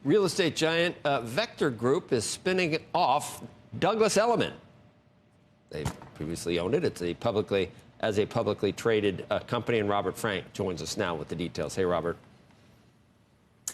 real estate giant Vector Group is spinning off Douglas Elliman. They previously owned it. It's a publicly traded company, and Robert Frank joins us now with the details. Hey, Robert.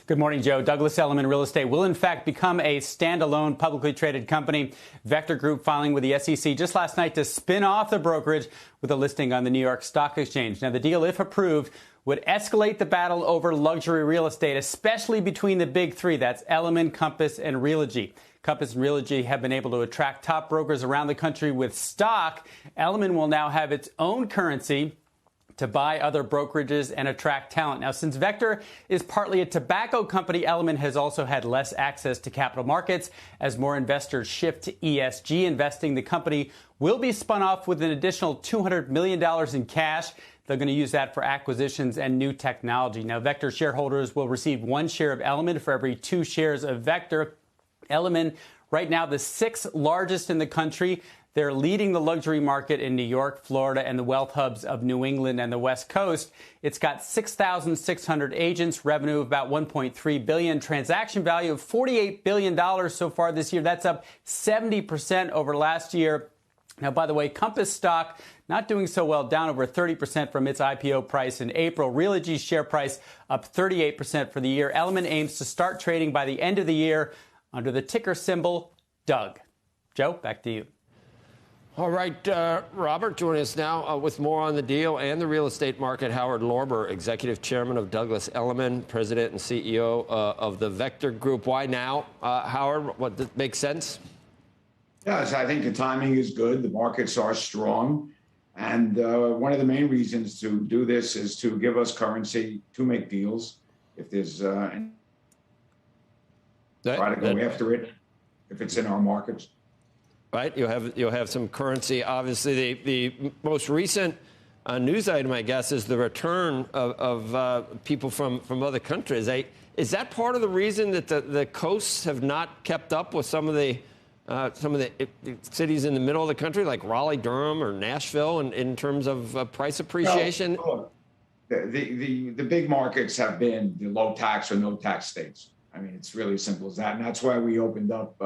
Good morning, Joe. Douglas Elliman Real Estate will, in fact, become a standalone publicly traded company. Vector Group filing with the SEC just last night to spin off the brokerage with a listing on the New York Stock Exchange. Now, the deal, if approved, would escalate the battle over luxury real estate, especially between the big three. That's Elliman, Compass, and Realogy. Compass and Realogy have been able to attract top brokers around the country with stock. Elliman will now have its own currency to buy other brokerages and attract talent. Now, since Vector is partly a tobacco company, Elliman has also had less access to capital markets as more investors shift to ESG investing. The company will be spun off with an additional $200 million in cash. They're going to use that for acquisitions and new technology. Now, Vector shareholders will receive 1 share of Elliman for every 2 shares of Vector. Elliman, right now, the 6th largest in the country. They're leading the luxury market in New York, Florida, and the wealth hubs of New England and the West Coast. It's got 6,600 agents, revenue of about $1.3 billion, transaction value of $48 billion so far this year. That's up 70% over last year. Now, by the way, Compass stock not doing so well, down over 30% from its IPO price in April. Realogy's share price up 38% for the year. Elliman aims to start trading by the end of the year under the ticker symbol DOUG. Joe, back to you. All right, Robert, joining us now with more on the deal and the real estate market. Howard Lorber, executive chairman of Douglas Elliman, president and CEO of the Vector Group. Why now, Howard? What makes sense? Yes, I think the timing is good. The markets are strong. And one of the main reasons to do this is to give us currency to make deals. If there's try to go after it, if it's in our markets. Right, you'll have some currency. Obviously, the most recent news item, I guess, is the return of people from other countries. Is that part of the reason that the coasts have not kept up with some of the cities in the middle of the country, like Raleigh, Durham, or Nashville, in terms of price appreciation? Well, the big markets have been the low tax or no tax states. I mean, it's really as simple as that, and that's why we opened up.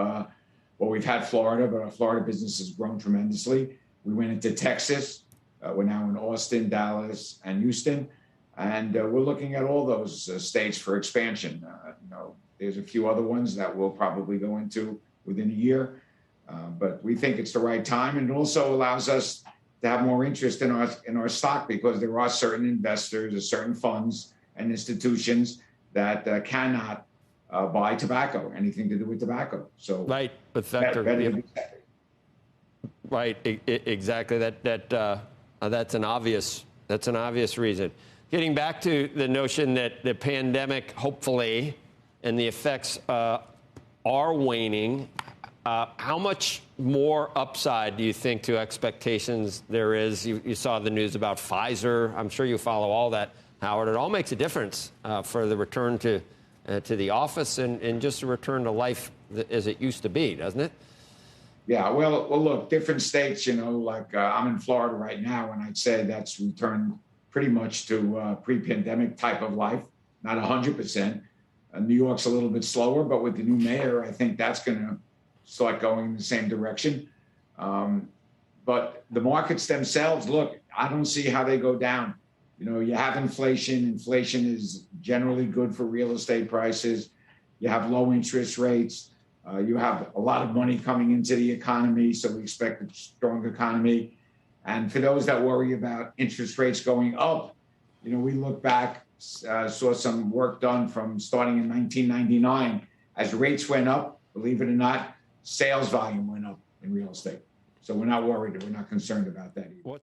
Well, we've had Florida, but our Florida business has grown tremendously. We went into Texas. We're now in Austin, Dallas, and Houston. And we're looking at all those states for expansion. There's a few other ones that we'll probably go into within a year. But we think it's the right time. And it also allows us to have more interest in our stock because there are certain investors or certain funds and institutions that cannot buy tobacco, anything to do with tobacco. So right, but Vector, right, exactly. That's an obvious reason. Getting back to the notion that the pandemic, hopefully, and the effects are waning. How much more upside do you think to expectations there is? You saw the news about Pfizer. I'm sure you follow all that, Howard. It all makes a difference for the return to the office and just a return to life as it used to be, doesn't it? Yeah, well, look, different states, like I'm in Florida right now, and I'd say that's returned pretty much to pre-pandemic type of life, not 100%. New York's a little bit slower, but with the new mayor, I think that's going to start going in the same direction. But the markets themselves, look, I don't see how they go down. You have inflation. Inflation is generally good for real estate prices. You have low interest rates. You have a lot of money coming into the economy, so we expect a strong economy. And for those that worry about interest rates going up, we look back, saw some work done from starting in 1999. As rates went up, believe it or not, sales volume went up in real estate. So we're not worried. We're not concerned about that either.